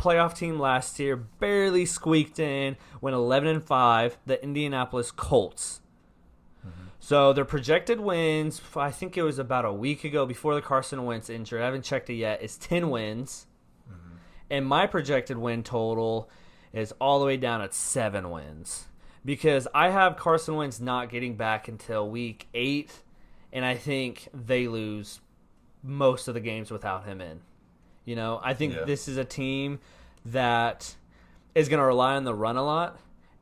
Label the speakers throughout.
Speaker 1: playoff team last year, barely squeaked in, went 11-5, the Indianapolis Colts. So their projected wins, I think it was about a week ago before the Carson Wentz injury, I haven't checked it yet, is 10 wins. And my projected win total is all the way down at 7 wins. Because I have Carson Wentz not getting back until week 8, and I think they lose most of the games without him in. I think this is a team that is going to rely on the run a lot.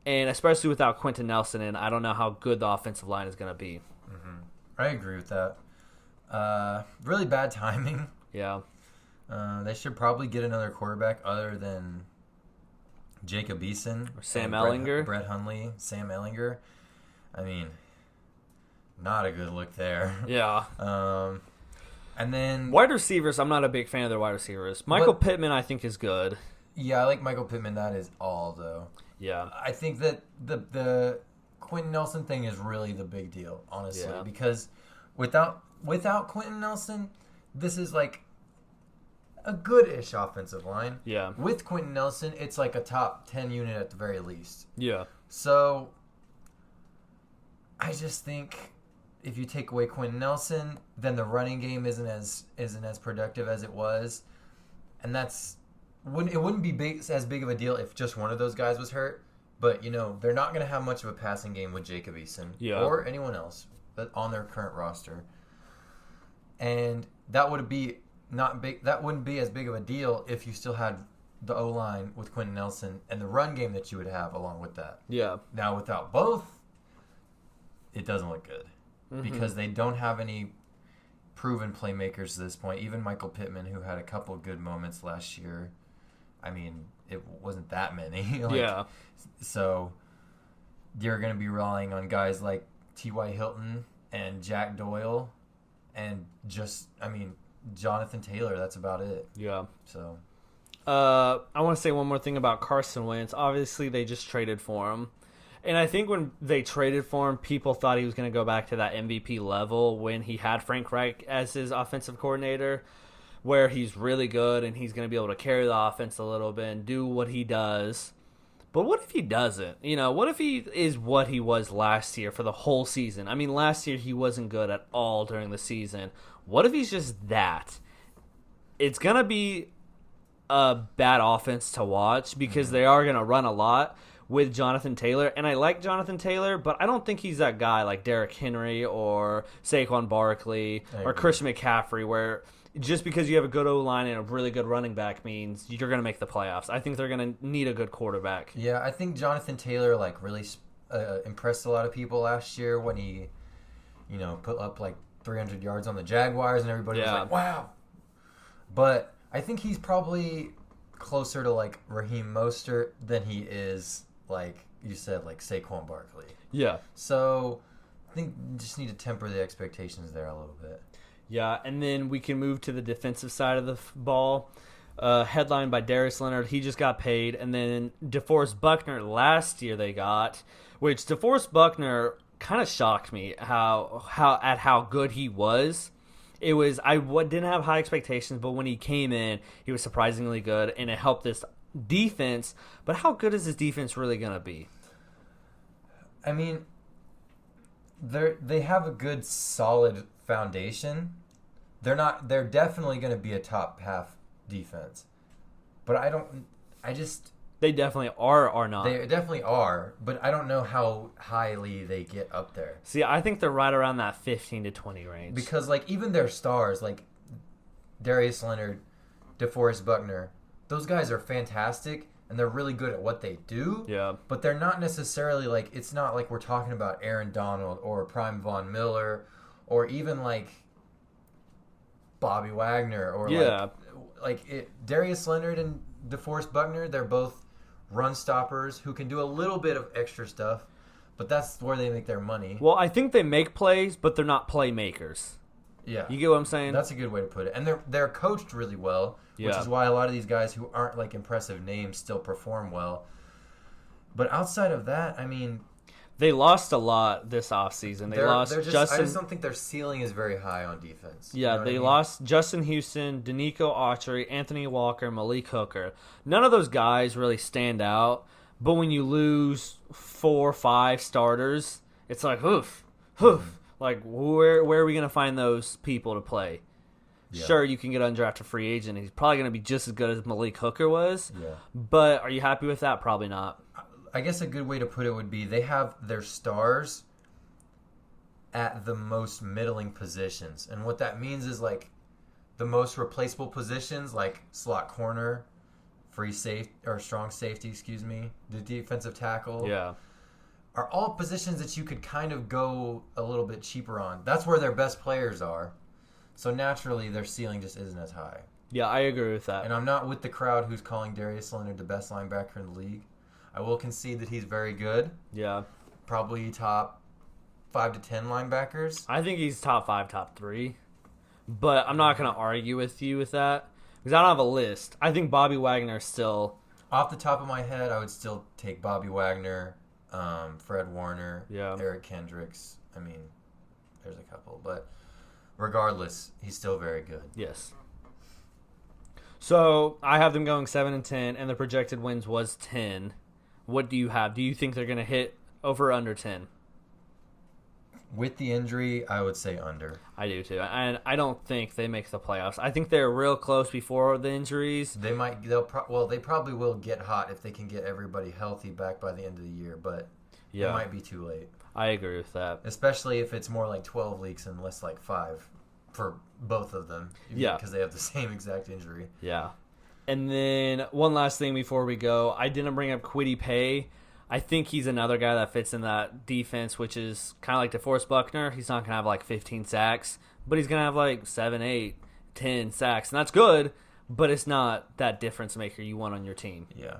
Speaker 1: And especially without Quentin Nelson in, I don't know how good the offensive line is going to be.
Speaker 2: I agree with that. Really bad timing.
Speaker 1: Yeah.
Speaker 2: They should probably get another quarterback other than Jacob Eason.
Speaker 1: Or Sam Ehlinger.
Speaker 2: Brett Hundley, Sam Ehlinger. I mean, not a good look there.
Speaker 1: Yeah.
Speaker 2: And then
Speaker 1: wide receivers, I'm not a big fan of their wide receivers. Michael Pittman, I think, is good.
Speaker 2: Yeah, I like Michael Pittman. That is all, though.
Speaker 1: Yeah.
Speaker 2: I think that the Quentin Nelson thing is really the big deal, honestly, because without Quentin Nelson, this is like a good-ish offensive line.
Speaker 1: Yeah.
Speaker 2: With Quentin Nelson, it's like a top 10 unit at the very least.
Speaker 1: Yeah.
Speaker 2: So I just think if you take away Quentin Nelson, then the running game isn't as productive as it was, and it wouldn't be as big of a deal if just one of those guys was hurt. But, they're not going to have much of a passing game with Jacob Eason or anyone else on their current roster. And that wouldn't be as big of a deal if you still had the O-line with Quentin Nelson and the run game that you would have along with that.
Speaker 1: Yeah.
Speaker 2: Now, without both, it doesn't look good because they don't have any proven playmakers at this point. Even Michael Pittman, who had a couple of good moments last year, I mean, it wasn't that many. So you're going to be relying on guys like T.Y. Hilton and Jack Doyle and Jonathan Taylor. That's about it.
Speaker 1: Yeah.
Speaker 2: So
Speaker 1: I want to say one more thing about Carson Wentz. Obviously, they just traded for him. And I think when they traded for him, people thought he was going to go back to that MVP level when he had Frank Reich as his offensive coordinator, where he's really good and he's going to be able to carry the offense a little bit and do what he does. But what if he doesn't? What if he is what he was last year for the whole season? I mean, last year he wasn't good at all during the season. What if he's just that? It's going to be a bad offense to watch because they are going to run a lot with Jonathan Taylor. And I like Jonathan Taylor, but I don't think he's that guy like Derrick Henry or Saquon Barkley or Christian McCaffrey where just because you have a good O-line and a really good running back means you're going to make the playoffs. I think they're going to need a good quarterback.
Speaker 2: Yeah, I think Jonathan Taylor really impressed a lot of people last year when he, put up like 300 yards on the Jaguars and everybody was like, wow. But I think he's probably closer to like Raheem Mostert than he is like you said, like Saquon Barkley.
Speaker 1: Yeah.
Speaker 2: So I think you just need to temper the expectations there a little bit.
Speaker 1: Yeah, and then we can move to the defensive side of the ball. Headlined by Darius Leonard. He just got paid. And then DeForest Buckner last year they got, which DeForest Buckner kind of shocked me how good he was. It was didn't have high expectations, but when he came in, he was surprisingly good, and it helped this defense. But how good is this defense really going to be?
Speaker 2: I mean, they have a good, solid foundation. They're definitely going to be a top half defense. But
Speaker 1: they definitely are or not.
Speaker 2: They definitely are, but I don't know how highly they get up there.
Speaker 1: See, I think they're right around that 15 to 20 range.
Speaker 2: Because like even their stars, like Darius Leonard, DeForest Buckner, those guys are fantastic and they're really good at what they do.
Speaker 1: Yeah.
Speaker 2: But they're not necessarily like, it's not like we're talking about Aaron Donald or Prime Von Miller or even like Bobby Wagner or Darius Leonard and DeForest Buckner, they're both run stoppers who can do a little bit of extra stuff, but that's where they make their money.
Speaker 1: Well, I think they make plays, but they're not playmakers.
Speaker 2: Yeah.
Speaker 1: You get what I'm saying?
Speaker 2: That's a good way to put it. And they're coached really well, which is why a lot of these guys who aren't like impressive names still perform well. But outside of that, I mean,
Speaker 1: They lost a lot this offseason. They lost
Speaker 2: they're just,
Speaker 1: Justin.
Speaker 2: I just don't think their ceiling is very high on defense. You
Speaker 1: Yeah,
Speaker 2: know what I
Speaker 1: they
Speaker 2: mean?
Speaker 1: lost Justin Houston, Danico Autry, Anthony Walker, Malik Hooker. None of those guys really stand out. But when you lose 4 or 5 starters, it's like, oof. Like, where are we going to find those people to play?
Speaker 2: Yeah.
Speaker 1: Sure, you can get undrafted free agent. He's probably going to be just as good as Malik Hooker was.
Speaker 2: Yeah.
Speaker 1: But are you happy with that? Probably not.
Speaker 2: I guess a good way to put it would be they have their stars at the most middling positions. And what that means is like the most replaceable positions like slot corner, free safe or strong safety, the defensive tackle.
Speaker 1: Yeah.
Speaker 2: Are all positions that you could kind of go a little bit cheaper on. That's where their best players are. So naturally their ceiling just isn't as high.
Speaker 1: Yeah, I agree with that.
Speaker 2: And I'm not with the crowd who's calling Darius Leonard the best linebacker in the league. I will concede that he's very good.
Speaker 1: Yeah.
Speaker 2: Probably top 5 to 10 linebackers.
Speaker 1: I think he's top 5, top 3. But I'm not going to argue with you with that because I don't have a list. I think Bobby Wagner still.
Speaker 2: Off the top of my head, I would still take Bobby Wagner, Fred Warner,
Speaker 1: Yeah.
Speaker 2: Eric Kendricks. I mean, there's a couple. But regardless, he's still very good.
Speaker 1: Yes. So I have them going 7-10, and the projected wins was 10. What do you have? Do you think they're going to hit over or under 10?
Speaker 2: With the injury, I would say under.
Speaker 1: I do too, and I don't think they make the playoffs. I think they're real close before the injuries.
Speaker 2: They might. They probably will get hot if they can get everybody healthy back by the end of the year. But it might be too late.
Speaker 1: I agree with that.
Speaker 2: Especially if it's more like 12 weeks and less like 5 for both of them.
Speaker 1: Yeah.
Speaker 2: Because they have the same exact injury.
Speaker 1: Yeah. And then one last thing before we go. I didn't bring up Kwity Paye. I think he's another guy that fits in that defense, which is kind of like DeForest Buckner. He's not going to have like 15 sacks, but he's going to have like 7, 8, 10 sacks. And that's good, but it's not that difference maker you want on your team.
Speaker 2: Yeah.